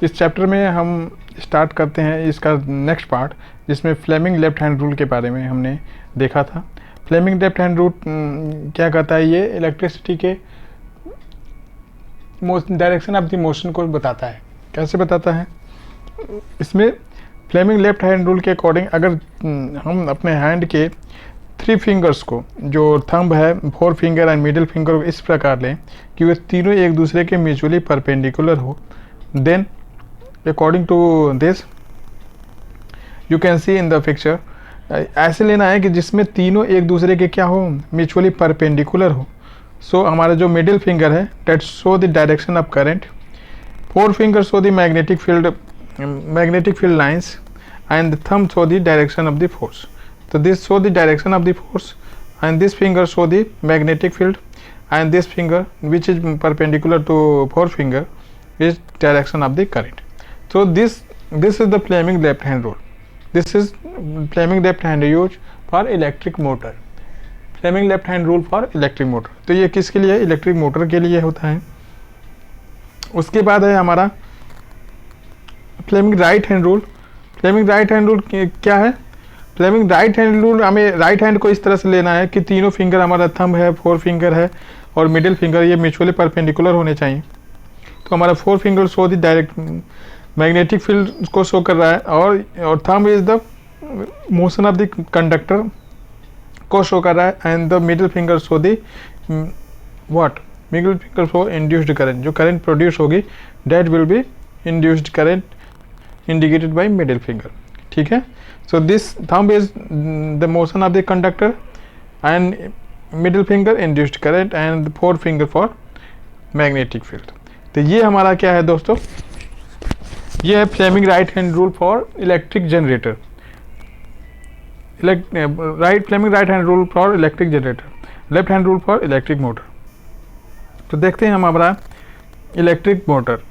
इस चैप्टर में हम स्टार्ट करते हैं इसका नेक्स्ट पार्ट, जिसमें फ्लेमिंग लेफ्ट हैंड रूल के बारे में हमने देखा था। फ्लेमिंग लेफ्ट हैंड रूल क्या कहता है? ये इलेक्ट्रिसिटी के डायरेक्शन ऑफ द मोशन को बताता है। कैसे बताता है? इसमें फ्लेमिंग लेफ्ट हैंड रूल के अकॉर्डिंग अगर हम अपने हैंड के 3 फिंगर्स को, जो थंब है, 4 फिंगर एंड मिडिल फिंगर को इस प्रकार लें कि वे तीनों एक दूसरे के म्यूचुअली परपेंडिकुलर हो, then according to this you can see in the picture, ऐसे लेना है कि जिसमें तीनों एक दूसरे के क्या हो, म्यूचुअली परपेंडिकुलर हो। सो हमारा जो मिडिल फिंगर है that show the direction of current, 4 finger show the magnetic field lines and thumb show the direction of the force. तो this show the direction of the force and this finger show the magnetic field and this finger which is perpendicular to 4 finger is direction of the current. So this is the Fleming left hand rule. This is Fleming left hand used for electric motor. Fleming left hand rule for electric motor. तो ये किसके लिए? Electric motor के लिए होता है। उसके बाद है हमारा Fleming right hand rule. Fleming right hand rule क्या है? Fleming right hand rule हमें राइट हैंड को इस तरह से लेना है कि तीनों फिंगर, हमारा थंब है, 4 फिंगर है और मिडिल फिंगर, ये म्यूचुअली परपेंडिकुलर होने चाहिए। तो हमारा 4 finger show the direct magnetic field को शो कर रहा है और thumb is the motion of the conductor को शो कर रहा है and the middle finger show the what, middle finger show induced current, जो करंट प्रोड्यूस होगी that will be induced current indicated by middle finger. ठीक है। So this thumb is the motion of the conductor and middle finger induced current and 4 finger for magnetic field. तो ये हमारा क्या है दोस्तों? ये है Fleming right hand rule for electric generator, Fleming right hand rule for electric generator, left hand rule for electric motor. तो देखते हैं हम हमारा इलेक्ट्रिक मोटर।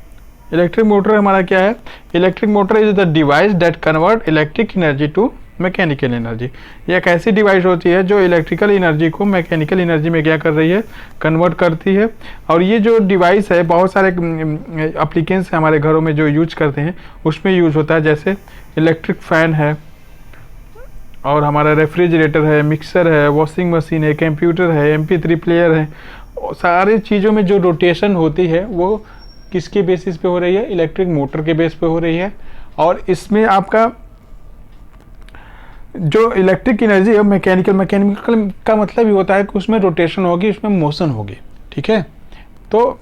इलेक्ट्रिक मोटर हमारा क्या है? Electric motor is the device that convert electric energy to mechanical energy. ये एक ऐसी डिवाइस होती है जो इलेक्ट्रिकल एनर्जी को मैकेनिकल एनर्जी में क्या कर रही है? कन्वर्ट करती है। और ये जो डिवाइस है बहुत सारे एप्लीकेंस हमारे घरों में जो यूज करते हैं उसमें यूज होता है, जैसे इलेक्ट्रिक फैन है और हमारा रेफ्रिजरेटर है, मिक्सर है, वॉशिंग मशीन है, कंप्यूटर है, MP3 प्लेयर है। सारी चीज़ों में जो रोटेशन होती है वो किसके बेसिस पे हो रही है? इलेक्ट्रिक मोटर के बेस पे हो रही है। और इसमें आपका जो इलेक्ट्रिक एनर्जी है मैकेनिकल का मतलब ही होता है कि उसमें रोटेशन होगी, उसमें मोशन होगी। ठीक है। तो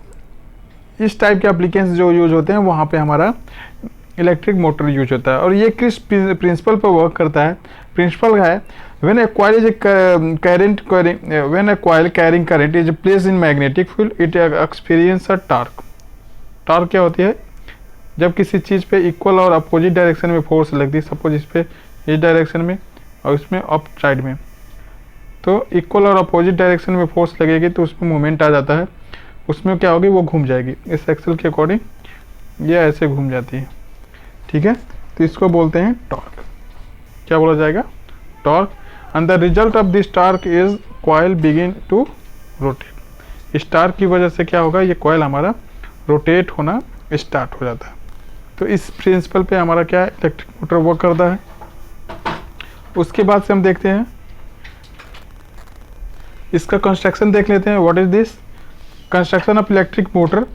इस टाइप के एप्लीकेशंस जो यूज होते हैं वहाँ पे हमारा इलेक्ट्रिक मोटर यूज होता है। और ये किस प्रिंसिपल पर वर्क करता है? प्रिंसिपल है when A coil carrying current is placed in magnetic field it experience a torque. Torque क्या होती है? जब किसी चीज़ पे इक्वल और अपोजिट डायरेक्शन में फोर्स लगती है, सपोज इस पे इस डायरेक्शन में और इसमें अप साइड में, तो इक्वल और अपोजिट डायरेक्शन में फोर्स लगेगी तो उसमें मोमेंट आ जाता है। उसमें क्या होगी? वो घूम जाएगी इस एक्सल के अकॉर्डिंग, ये ऐसे घूम जाती है। ठीक है। तो इसको बोलते हैं टॉर्क। क्या बोला जाएगा? Torque. And the result of this torque is coil begin to rotate. इस टॉर्क की वजह से क्या होगा? ये कॉइल हमारा रोटेट होना स्टार्ट हो जाता है। तो इस प्रिंसिपल पे हमारा क्या है? इलेक्ट्रिक मोटर वर्क करता है। उसके बाद से हम देखते हैं इसका कंस्ट्रक्शन देख लेते हैं। What is this? Construction of electric motor.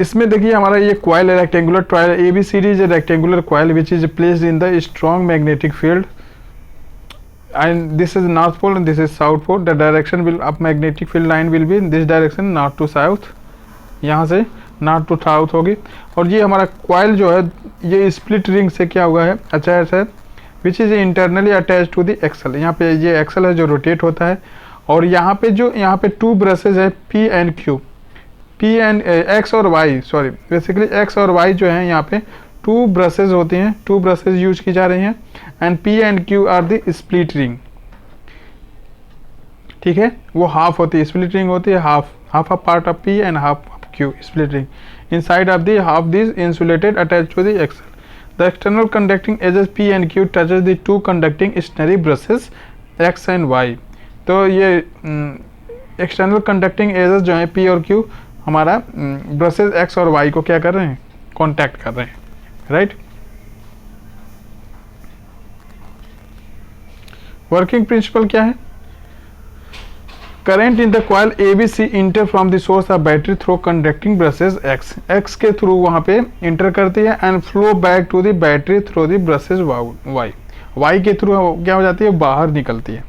इसमें देखिए हमारा ये coil rectangular coil ABCD is a rectangular coil which is placed in the strong magnetic field and this is north pole and this is south pole. The direction will of magnetic field line will be in this direction, north to south। यहाँ से north to south होगी। और ये हमारा coil जो है ये split ring से क्या हुआ है? अटैच है, which is internally attach to the axle. यहाँ पे ये एक्सल है जो रोटेट होता है। और यहाँ पे 2 ब्रशेज है P एंड Q, X और Y, सॉरी बेसिकली X और Y जो है यहाँ पे 2 ब्रशेज होती हैं, 2 ब्रशेज यूज की जा रही हैं and P and Q are the split ring. ठीक है। वो हाफ होती है, स्प्लिट रिंग होती है half a part of P and half of Q split ring. Inside of the half this insulated attached to the axle. The external conducting edges P and Q touches the 2 conducting stationary brushes X and Y। तो ये external conducting edges जो हैं P और Q हमारा brushes x और Y को क्या कर रहे हैं, कॉन्टैक्ट कर रहे हैं, राइट। वर्किंग प्रिंसिपल क्या है, current in the coil ABC enter from the source of battery through conducting brushes X के थ्रू वहां पे इंटर करती है and flow back to the battery through the brushes Y के थ्रू क्या हो जाती है, बाहर निकलती है।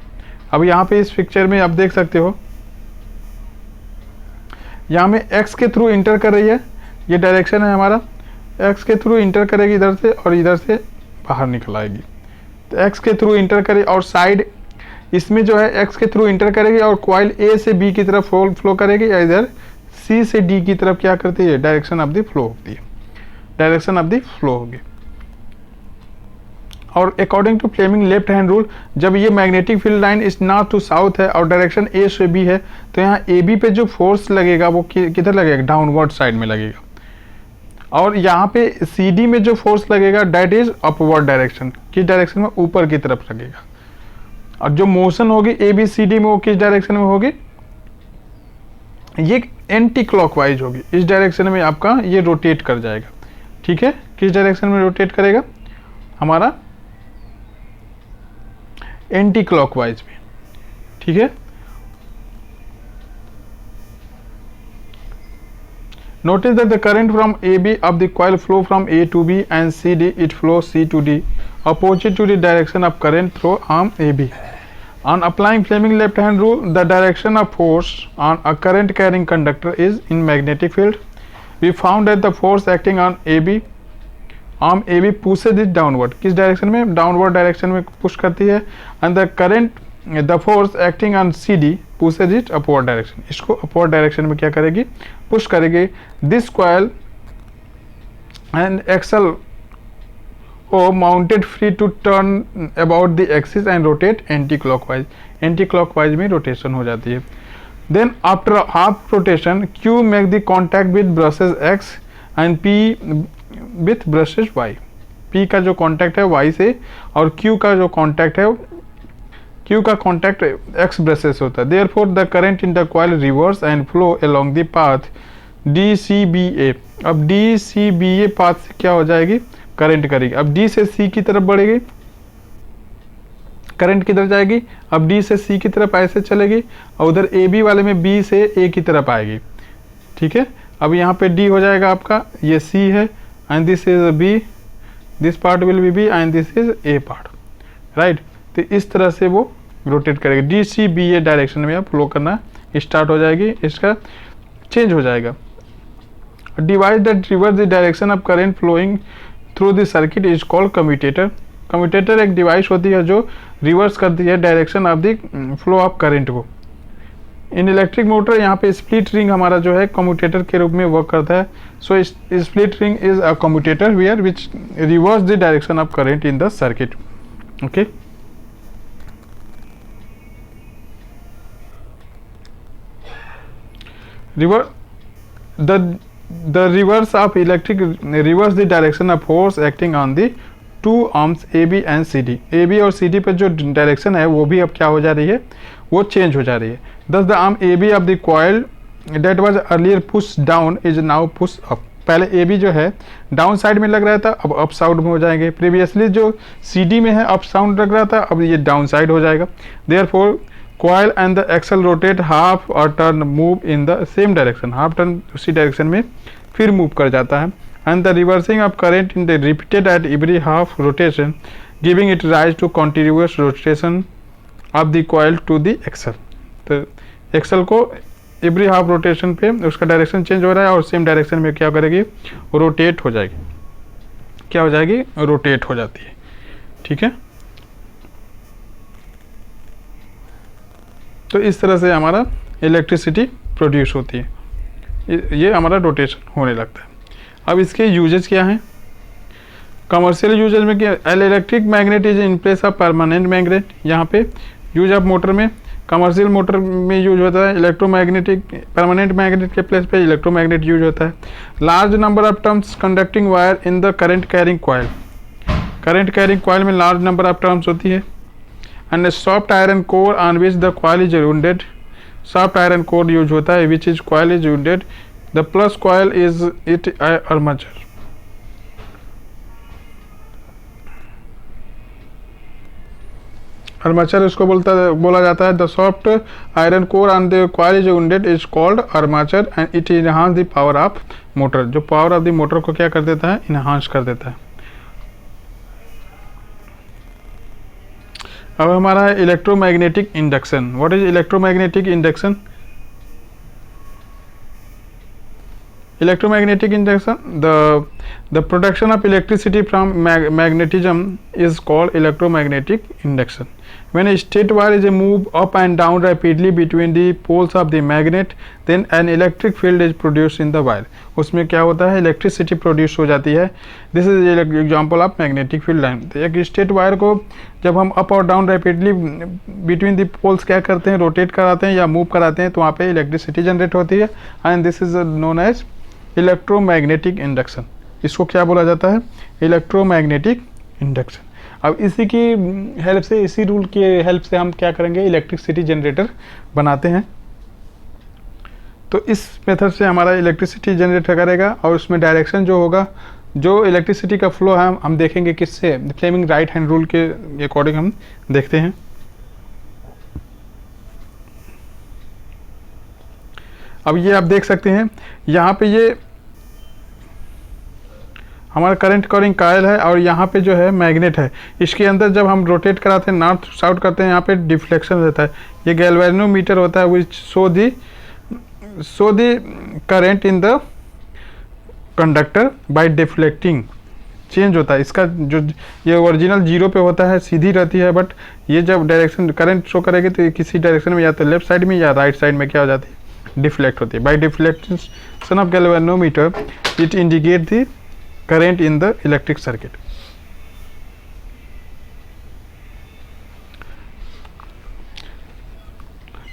अब यहाँ पे इस पिक्चर में आप देख सकते हो, यहाँ में एक्स के थ्रू इंटर कर रही है, ये डायरेक्शन है हमारा, एक्स के थ्रू इंटर करेगी इधर से और इधर से बाहर निकल आएगी। तो एक्स के थ्रू इंटर करे और साइड इसमें जो है एक्स के थ्रू इंटर करेगी और कॉइल ए से बी की तरफ फ्लो करेगी, या इधर सी से डी की तरफ क्या करती है, डायरेक्शन ऑफ द फ्लो होती है, डायरेक्शन ऑफ द फ्लो होगी। और according to Fleming left hand rule, जब ये magnetic field line is north to south है और डायरेक्शन ए से बी है, तो यहाँ ए बी पे जो फोर्स लगेगा वो किधर लगेगा, डाउनवर्ड साइड में लगेगा। और यहाँ पे सी डी में जो फोर्स लगेगा डेट इज अपवर्ड डायरेक्शन, किस डायरेक्शन में, ऊपर की तरफ लगेगा। और जो मोशन होगी ए बी सी डी में वो किस डायरेक्शन में होगी, ये एंटी क्लॉकवाइज होगी, इस डायरेक्शन में आपका ये रोटेट कर जाएगा, ठीक है। किस डायरेक्शन में रोटेट करेगा, हमारा एंटी क्लॉकवाइज में, ठीक है। Notice that the current from AB of the coil flow from A to B and CD it flows C to D opposite to the direction of current through arm AB. On applying Fleming left hand rule, the direction of force on a current carrying conductor is in magnetic field. We found that the force acting on AB, arm AB pushes it downward. किस direction में, downward direction में push करती है, and the current the force acting on C D pushes it upward direction, इसको upward direction में क्या करेगी, push करेगी। This coil and axle O mounted free to turn about the axis and rotate anticlockwise, anticlockwise में rotation हो जाती है। Then after half rotation Q make the contact with brushes X and P with brushes Y, P का जो contact है Y से और Q का जो कॉन्टैक्ट है, Q का कॉन्टैक्ट X ब्रशेस होता है। Therefore, the current in the coil reverse and flow along the path DCBA। अब DCBA पाथ से क्या हो जाएगी, करंट करेगी। अब D से C की तरफ बढ़ेगी, करंट किधर जाएगी, अब D से C की तरफ ऐसे चलेगी और उधर AB वाले में B से A की तरफ आएगी, ठीक है। अब यहाँ पे D हो जाएगा आपका, ये C है and this is B, this part will be B and this is A part, right. तो इस तरह से वो रोटेट करेगी, DCBA डायरेक्शन में अब फ्लो करना स्टार्ट हो जाएगी, इसका चेंज हो जाएगा। Device that reverse the direction of current flowing through the circuit is called commutator. Commutator एक डिवाइस होती है जो रिवर्स करती है direction of the flow of current को। इन इलेक्ट्रिक मोटर यहाँ पे स्प्लिट रिंग हमारा जो है कम्यूटेटर के रूप में वर्क करता है। So split ring is a commutator where which reverse the direction of current in the circuit, okay. The reverse of electric reverse the direction of force acting on the two arms AB and CD। AB और CD पे जो direction है वो भी अब क्या हो जा रही है, वो चेंज हो जा रही है। Thus the arm AB of the coil that was earlier pushed down is now pushed up। पहले AB जो है डाउन साइड में लग रहा था, अब अप साउंड में हो जाएंगे। प्रीवियसली जो CD में है अप साउंड लग रहा था, अब ये डाउन साइड हो जाएगा। Therefore coil and the axle rotate half or turn move in the same direction, half turn उसी डायरेक्शन में फिर मूव कर जाता है। and the reversing of current in the repeated at every half rotation giving it rise to continuous rotation of the coil to the axle। तो axle को every half rotation पे उसका डायरेक्शन चेंज हो रहा है और सेम डायरेक्शन में क्या करेगी, रोटेट हो जाएगी, क्या हो जाएगी, रोटेट हो जाती है, ठीक है। तो इस तरह से हमारा इलेक्ट्रिसिटी प्रोड्यूस होती है, ये हमारा रोटेशन होने लगता है। अब इसके यूजेस क्या हैं, कमर्शियल यूजेस में क्या, electric magnet is in place of permanent magnet. यहाँ पे यूज ऑफ मोटर में, कमर्शियल मोटर में यूज होता है इलेक्ट्रोमैग्नेटिक, परमानेंट मैग्नेट के प्लेस पे इलेक्ट्रोमैग्नेट यूज होता है। Large number of terms conducting wire in the current carrying coil, current carrying coil में लार्ज नंबर ऑफ टर्म्स होती है। And soft iron core on which the coil is rounded, soft iron core use होता है which is coil is rounded the plus coil is it armature. Armature इसको बोला जाता है। The soft iron core on the coil is wounded is called armature and it enhance the power of motor. जो power of the motor को क्या कर देता है, इनहांस कर देता है। अब हमारा है electromagnetic induction. What is electromagnetic induction? Electromagnetic induction, the production of electricity from magnetism is called electromagnetic induction. When a state wire is moved up and down rapidly between the poles of the magnet, then an electric field is produced in the wire. उसमें क्या होता है, electricity produce हो जाती है। This is example of magnetic field line. तो एक straight wire को जब हम अप और down rapidly between the poles क्या करते हैं, रोटेट कराते हैं या मूव कराते हैं, तो वहाँ पे इलेक्ट्रिसिटी जनरेट होती है and this is known as electromagnetic induction. इसको क्या बोला जाता है, इलेक्ट्रोमैग्नेटिक इंडक्शन। अब इसी की हेल्प से, इसी रूल के हेल्प से हम क्या करेंगे, इलेक्ट्रिसिटी जनरेटर बनाते हैं। तो इस मेथड से हमारा इलेक्ट्रिसिटी जनरेट करेगा और उसमें डायरेक्शन जो होगा, जो इलेक्ट्रिसिटी का फ्लो है हम देखेंगे किससे, फ्लेमिंग राइट हैंड रूल के अकॉर्डिंग हम देखते हैं। अब ये आप देख सकते हैं यहाँ पे ये हमारा करंट कॉरिंग कॉइल है और यहाँ पे जो है मैग्नेट है। इसके अंदर जब हम रोटेट कराते हैं, नॉर्थ साउथ करते हैं, यहाँ पे डिफ्लेक्शन रहता है। ये गैल्वेनोमीटर होता है which show the current in the conductor by deflecting, change होता है इसका। जो ये ओरिजिनल जीरो पे होता है, सीधी रहती है, बट ये जब डायरेक्शन करंट शो करेगी तो किसी डायरेक्शन में या तो लेफ्ट साइड में या राइट साइड में क्या हो जाती है, डिफ्लेक्ट होती है। By deflection of galvanometer it indicate the current in the electric circuit.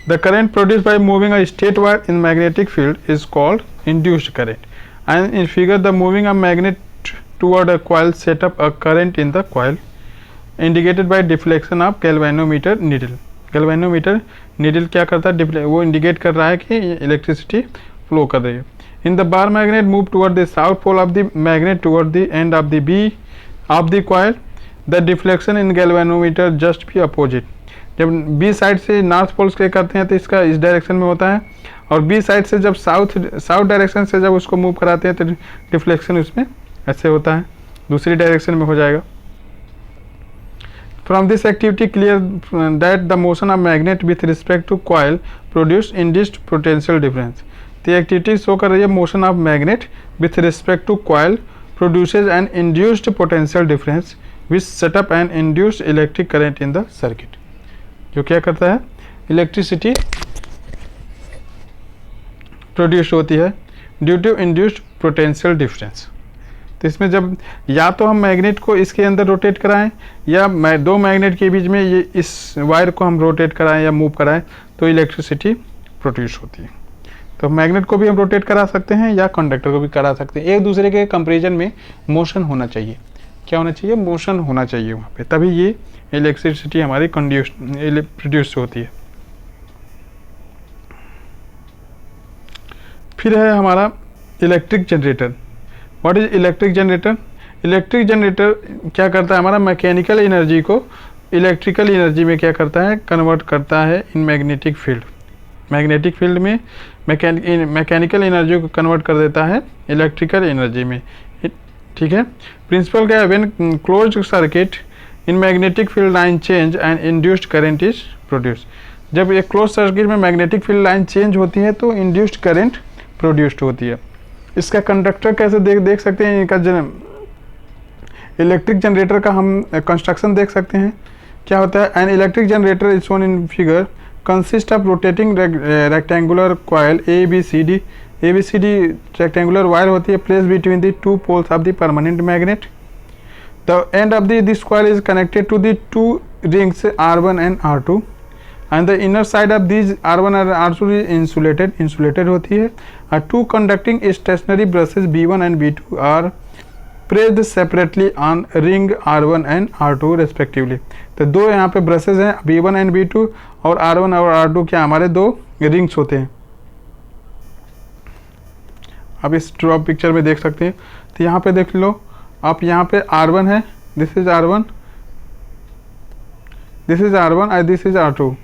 The current produced by moving a state wire in magnetic field is called induced current. And in figure, the moving a magnet toward a coil set up a current in the coil, indicated by deflection of galvanometer needle. Galvanometer needle क्या करता है, वो indicate कर रहा है कि electricity flow कर रही है। In the bar magnet move toward the south pole of the magnet toward the end of the B of the coil, the deflection in galvanometer just be opposite. जब B side से north poles के करते हैं तो इसका इस direction में होता है, और बी साइड से जब साउथ डायरेक्शन से जब उसको मूव कराते हैं तो डिफ्लेक्शन उसमें ऐसे होता है, दूसरी डायरेक्शन में हो जाएगा। From this activity clear that the motion of magnet with respect to coil produce induced potential difference. तो एक्टिविटी शो कर रही है motion of magnet with respect to coil produces an induced potential difference which set up an induced electric current in the circuit. जो क्या करता है, electricity produce होती है due to induced potential difference. तो इसमें जब या तो हम मैग्नेट को इसके अंदर रोटेट कराएं या दो मैग्नेट के बीच में ये इस वायर को हम रोटेट कराएं या मूव कराएं तो इलेक्ट्रिसिटी प्रोड्यूस होती है। तो मैग्नेट को भी हम रोटेट करा सकते हैं या कंडक्टर को भी करा सकते हैं। एक दूसरे के कंपेरिजन में मोशन होना चाहिए। क्या होना चाहिए, मोशन होना चाहिए वहाँ पे, तभी ये इलेक्ट्रिसिटी हमारी प्रोड्यूस होती है। फिर है हमारा electric generator. What is electric generator? Electric generator क्या करता है, हमारा मैकेनिकल एनर्जी को इलेक्ट्रिकल एनर्जी में क्या करता है, कन्वर्ट करता है in magnetic field. Magnetic field में मैकेनिकल एनर्जी को कन्वर्ट कर देता है इलेक्ट्रिकल एनर्जी में। ठीक है, प्रिंसिपल क्या है, when closed circuit in magnetic field line change and induced current is produce. जब एक क्लोज सर्किट में मैग्नेटिक फील्ड लाइन चेंज होती है तो इंड्यूस्ड करंट प्रोड्यूस्ड होती है। इसका कंडक्टर कैसे देख सकते हैं, इनका इलेक्ट्रिक जनरेटर का हम कंस्ट्रक्शन देख सकते हैं। क्या होता है, an electric generator is shown in figure consist of rotating rectangular coil ABCD rectangular wire होती है place between the two poles of the permanent magnet. The end of this coil is connected to the two rings R1 and R2 and the inner side of these R1 and R2 is insulated होती है। Two conducting stationary brushes B1 and B2 are pressed separately on ring R1 and R2 respectively। तो दो यहाँ पे brushes हैं B1 and B2 और R1 और R2 क्या हमारे दो रिंग्स होते हैं। आप इस ड्रॉप पिक्चर में देख सकते हैं। तो यहाँ पे देख लो आप, यहाँ पे R1 है, this is R1, this is R1 और दिस इज R2।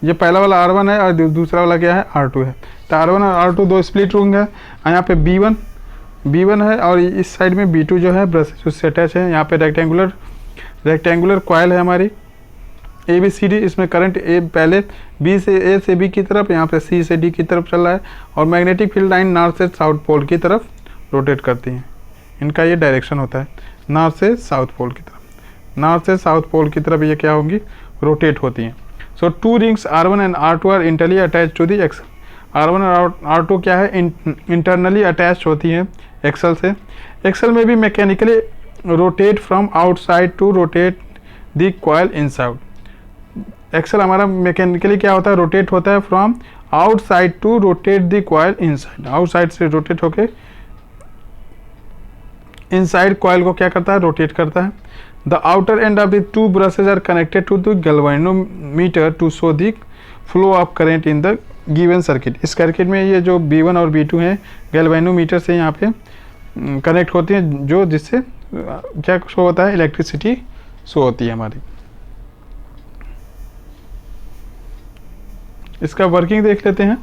ये पहला वाला R1 है और दूसरा वाला क्या है, R2 है। तो R1 और R2 दो स्प्लिट रिंग है। और यहाँ पे B1 है और इस साइड में B2 जो है ब्रश उससे अटैच है। यहाँ पे रेक्टेंगुलर कॉयल है हमारी ABCD। इसमें करंट पहले B से B की तरफ, यहाँ पे C से D की तरफ चल रहा है। और मैग्नेटिक फील्ड लाइन नॉर्थ से साउथ पोल की तरफ रोटेट करती हैं। इनका ये डायरेक्शन होता है, नॉर्थ से साउथ पोल की तरफ। नॉर्थ से साउथ पोल की तरफ ये क्या होंगी, रोटेट होती हैं। So two rings R1 and R2 are internally attach to the axle. R1 और R2 क्या है, इंटरनली अटैच होती हैं एक्सल से। एक्सल में भी mechanically rotate from outside to rotate the coil inside. Axle हमारा मैकेनिकली क्या होता है, रोटेट होता है from outside to rotate the coil inside. Outside से रोटेट होके इनसाइड कॉइल को क्या करता है, रोटेट करता है। The outer end of the two brushes are connected to the galvanometer to show the flow of current in the given circuit. इस circuit में ये जो B1 और B2 हैं गैल्वेनोमीटर से यहाँ पे कनेक्ट होती हैं, जो जिससे क्या शो होता है, इलेक्ट्रिसिटी शो होती है हमारी। इसका वर्किंग देख लेते हैं।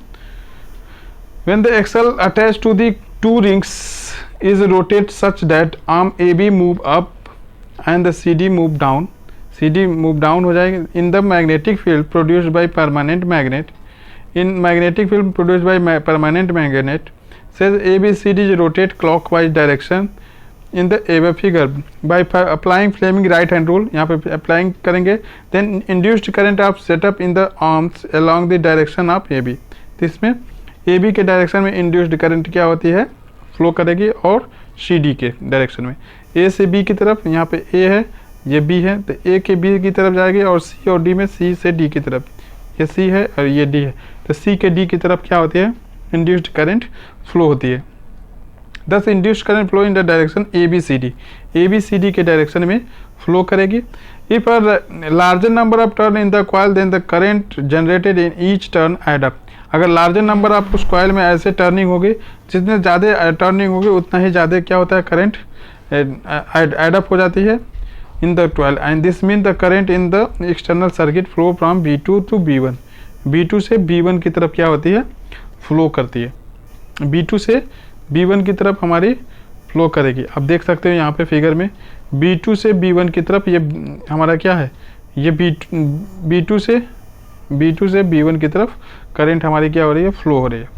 When the axle attached to the two rings is rotated such that arm AB move up and the CD move down, CD move down हो जाएगी। In the magnetic field produced by permanent magnet, in magnetic field produced by permanent magnet, says ABCD rotate clockwise direction in the above figure by applying Fleming right hand rule। यहाँ पे applying करेंगे। then induced current of set up in the arms along the direction of AB। तो इसमें AB के direction में induced current क्या होती है, फ्लो करेगी। और CD के डायरेक्शन में A से B की तरफ, यहाँ पे A है, ये B है, तो A के B की तरफ जाएगी। और C और D में C से D की तरफ, ये C है और ये D है, तो C के D की तरफ क्या होती है, इंड्यूस्ड करंट फ्लो होती है। Thus induced current flow in the direction ABCD के डायरेक्शन में फ्लो करेगी। If a larger number of turn in the coil then the current generated in each turn add up. अगर larger number of उस coil में ऐसे turning होगी, जितने ज़्यादा टर्निंग होगी उतना ही ज़्यादा क्या होता है, करंट एड अप हो जाती है in the coil. And this mean the current in the external circuit flow from B2 to B1। B2 से B1 की तरफ क्या होती है, फ्लो करती है। B2 से B1 की तरफ हमारी फ्लो करेगी। आप देख सकते हो यहाँ पे फिगर में B2 से B1 की तरफ ये हमारा क्या है, ये B2 से B1 की तरफ करंट हमारी क्या हो रही है, फ्लो हो रही है।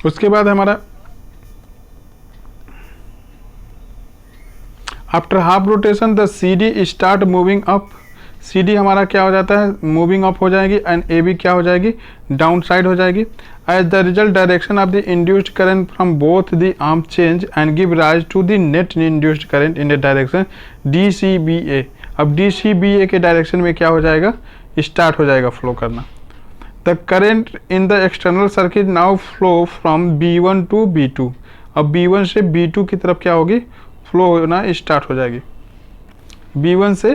उसके बाद हमारा after half rotation the CD start moving up. CD हमारा क्या हो जाता है, मूविंग अप हो जाएगी। एंड AB क्या हो जाएगी, डाउन साइड हो जाएगी। As the result direction of the induced current from both the arm change and give rise to the net induced current in the direction DCBA। अब DCBA के direction में क्या हो जाएगा, स्टार्ट हो जाएगा फ्लो करना। The current in the external circuit now flow from B1 to B2। अब B1 से B2 की तरफ क्या होगी, फ्लो होना स्टार्ट हो जाएगी। B1 से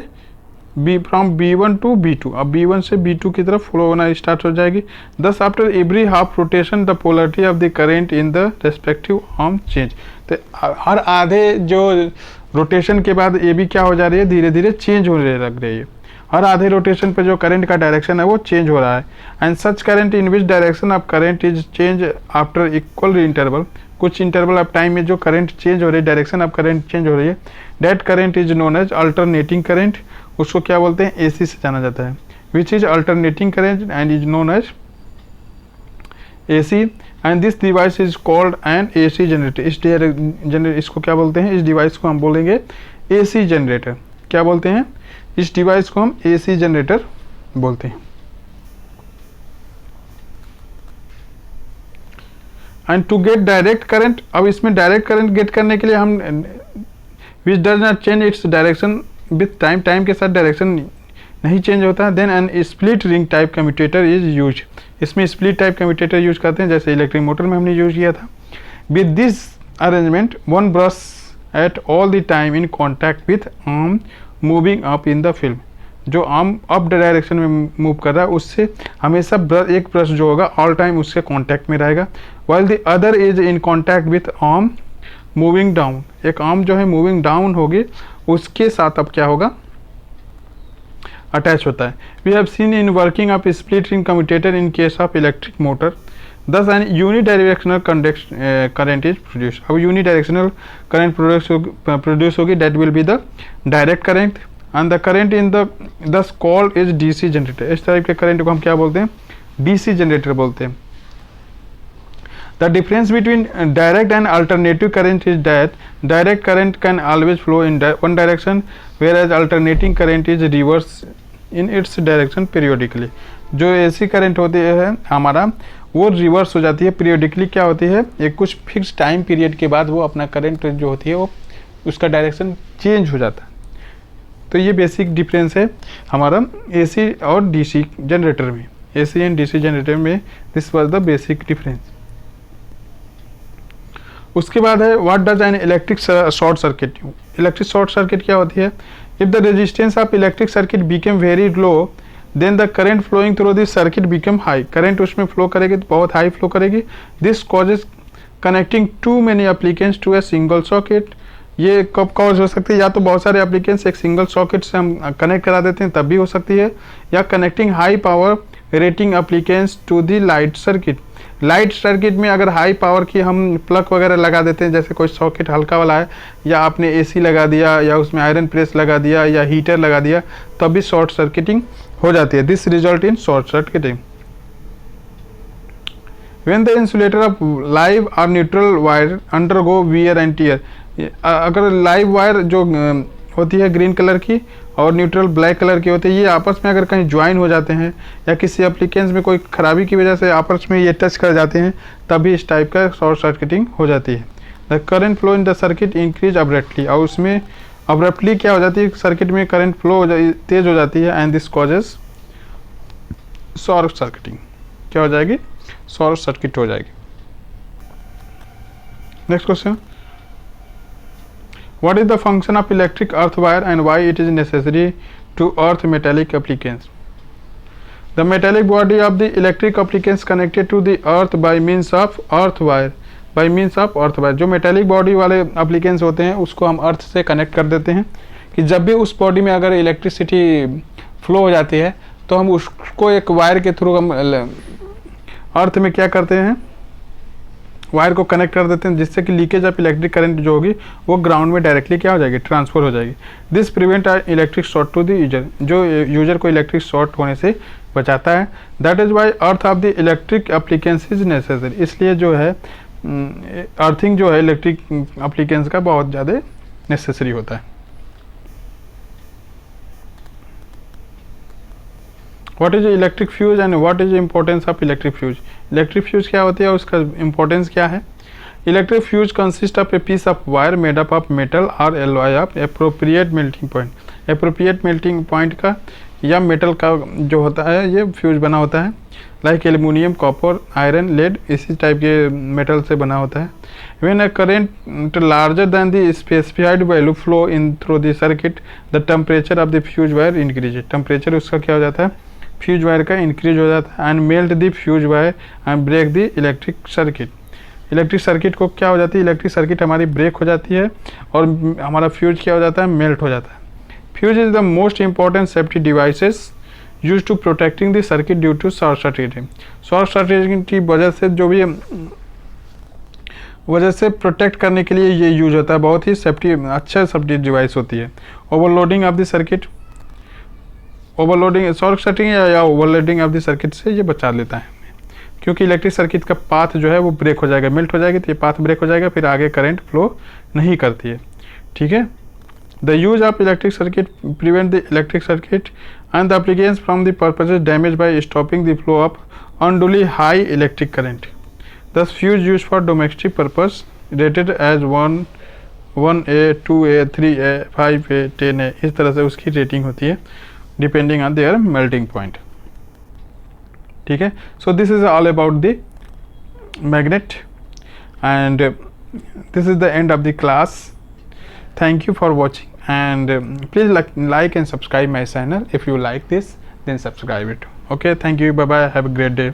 फ्रॉम B1 टू B2। अब B1 से B2 की तरफ फ्लो होना स्टार्ट हो जाएगी। दस after every half rotation the polarity of the current in the respective arm change. तो हर आधे जो रोटेशन के बाद AB क्या हो जा रही है, धीरे धीरे चेंज होने लग रही है। हर आधे रोटेशन पे जो करंट का डायरेक्शन है वो चेंज हो रहा है। And such current in which direction of current is change after equal interval. कुछ इंटरवल ऑफ टाइम में जो करंट चेंज हो रही है, डायरेक्शन ऑफ करंट चेंज हो रही है, that current is known as alternating current. उसको क्या बोलते हैं, AC से जाना जाता है। Which is alternating current and is known as AC। And this device is called an AC generator. इसको क्या बोलते हैं, इस डिवाइस को हम बोलेंगे AC जनरेटर। क्या बोलते हैं, इस डिवाइस को हम AC जनरेटर बोलते हैं। And to get direct current, अब इसमें डायरेक्ट करंट गेट करने के लिए हम which does not change its direction with time, time के साथ डायरेक्शन नहीं चेंज होता है। Then an split ring type commutator is use. इसमें स्प्लिट टाइप कम्यूटेटर यूज करते हैं, जैसे इलेक्ट्रिक मोटर में हमने यूज किया था। With this arrangement one brush at all the time in contact with arm moving up in the film. जो arm up direction में मूव कर रहा है उससे हमेशा एक ब्रश जो होगा ऑल टाइम उसके कॉन्टैक्ट में रहेगा, while the other is in contact with arm moving down. एक आर्म जो है मूविंग डाउन होगी उसके साथ अब क्या होगा, अटैच होता है। We have seen in working of split ring commutator in case of electric motor, thus an unidirectional current is produce. अब यूनिडायरेक्शनल करंट प्रोड्यूस होगी, that will be the direct current, and the current in the thus called is DC generator. इस type के current को हम क्या बोलते हैं, DC generator बोलते हैं। The difference between direct and alternative current is that direct current can always flow in one direction, whereas alternating current is reverse in its direction periodically। जो ऐसी करंट होती है हमारा वो रिवर्स हो जाती है periodically। क्या होती है, एक कुछ फिक्स टाइम पीरियड के बाद वो अपना करंट जो होती है वो उसका डायरेक्शन चेंज हो जाता है। तो ये बेसिक डिफरेंस है हमारा एसी और डीसी जनरेटर में, एसी एंड डीसी जनरेटर में this was the basic difference. उसके बाद है what does an electric short circuit. Electric short circuit क्या होती है, if the resistance of electric circuit became very low then the current flowing through this circuit become high. Current उसमें flow करेगी तो बहुत हाई फ्लो करेगी। This causes connecting to many applicants to a single socket. ये कब cause हो सकती है, या तो बहुत सारे एप्लीकेंट्स एक सिंगल सॉकेट से हम कनेक्ट करा देते हैं तब भी हो सकती है, या connecting high power rating applicants to the light circuit. Light circuit में अगर हाई पावर की हम प्लग वगैरह लगा देते हैं, जैसे कोई सॉकेट हल्का वाला है या आपने एसी लगा दिया या उसमें आयरन प्रेस लगा दिया या हीटर लगा दिया, तब भी शॉर्ट सर्किटिंग हो जाती है। This result in short circuiting. When the insulator of live और neutral wire undergo wear and tear. अगर लाइव वायर जो होती है ग्रीन कलर की और न्यूट्रल ब्लैक कलर की होती है, ये आपस में अगर कहीं ज्वाइन हो जाते हैं या किसी एप्लीकेंस में कोई खराबी की वजह से आपस में ये टच कर जाते हैं, तभी इस टाइप का शॉर्ट सर्किटिंग हो जाती है। The current flow in the circuit increase abruptly. और उसमें अब्रप्टली क्या हो जाती है, सर्किट में करंट फ्लो तेज हो जाती है, and this causes short circuiting. क्या हो जाएगी, शॉर्ट सर्किट हो जाएगी। Next question, what is the function of electric earth wire and why it is necessary to earth metallic applicants? The metallic body of the electric applicants connected to the earth by means of earth wire, by means of earth wire। जो metallic body वाले applicants होते हैं उसको हम अर्थ से connect कर देते हैं कि जब भी उस बॉडी में अगर इलेक्ट्रिसिटी फ्लो हो जाती है तो हम उसको एक वायर के थ्रू हम अर्थ में क्या करते हैं, वायर को कनेक्ट कर देते हैं, जिससे कि लीकेज ऑफ इलेक्ट्रिक करंट जो होगी वो ग्राउंड में डायरेक्टली क्या हो जाएगी, ट्रांसफर हो जाएगी। This prevent electric short to the user. जो यूजर को इलेक्ट्रिक शॉर्ट होने से बचाता है। That is why earth of the electric appliance is necessary. इसलिए जो है अर्थिंग जो है इलेक्ट्रिक एप्लीकेंस का बहुत ज़्यादा नेसेसरी होता है। What is electric fuse and what is importance of electric fuse. Electric fuse क्या होती है और उसका इम्पोर्टेंस क्या है। Electric fuse consist of a piece of wire made up of metal और alloy of appropriate melting point. Appropriate melting point का या मेटल का जो होता है ये फ्यूज बना होता है, like aluminium, copper, iron, lead, इसी टाइप के मेटल से बना होता है। When a current larger than the specified value flow in through the circuit the temperature of the fuse wire increase. Temperature उसका क्या हो जाता है, फ्यूज वायर का इंक्रीज हो जाता है, and melt the fuse wire and break the electric circuit. Electric circuit को क्या हो जाती है, इलेक्ट्रिक सर्किट हमारी ब्रेक हो जाती है और हमारा फ्यूज क्या हो जाता है, मेल्ट हो जाता है। Fuse is the most important safety devices use to protecting the circuit due to short circuiting. Short circuiting की वजह से जो भी वजह से प्रोटेक्ट करने के लिए ये यूज होता है, बहुत ही सेफ्टी अच्छा सेफ्टी डिवाइस होती है। Overloading of the circuit, overloading short circuiting या ओवरलोडिंग ऑफ द सर्किट से ये बचा लेता है, क्योंकि इलेक्ट्रिक सर्किट का पाथ जो है वो ब्रेक हो जाएगा, मेल्ट हो जाएगी, तो ये पाथ ब्रेक हो जाएगा, फिर आगे करंट फ्लो नहीं करती है। ठीक है। The use of electric circuit prevent the electric circuit and the applications from the purposes damage by stopping the flow of unduly high electric current. Thus fuse use for domestic purpose rated as 1A, 2A, 3A, 5A, 10A, इस तरह से उसकी rating होती है depending on their melting point. ठीक है। So this is all about the magnet and this is the end of the class. thank you for watching, and please like and subscribe my channel. If you like this, then subscribe it. Okay, thank you, bye bye, have a great day.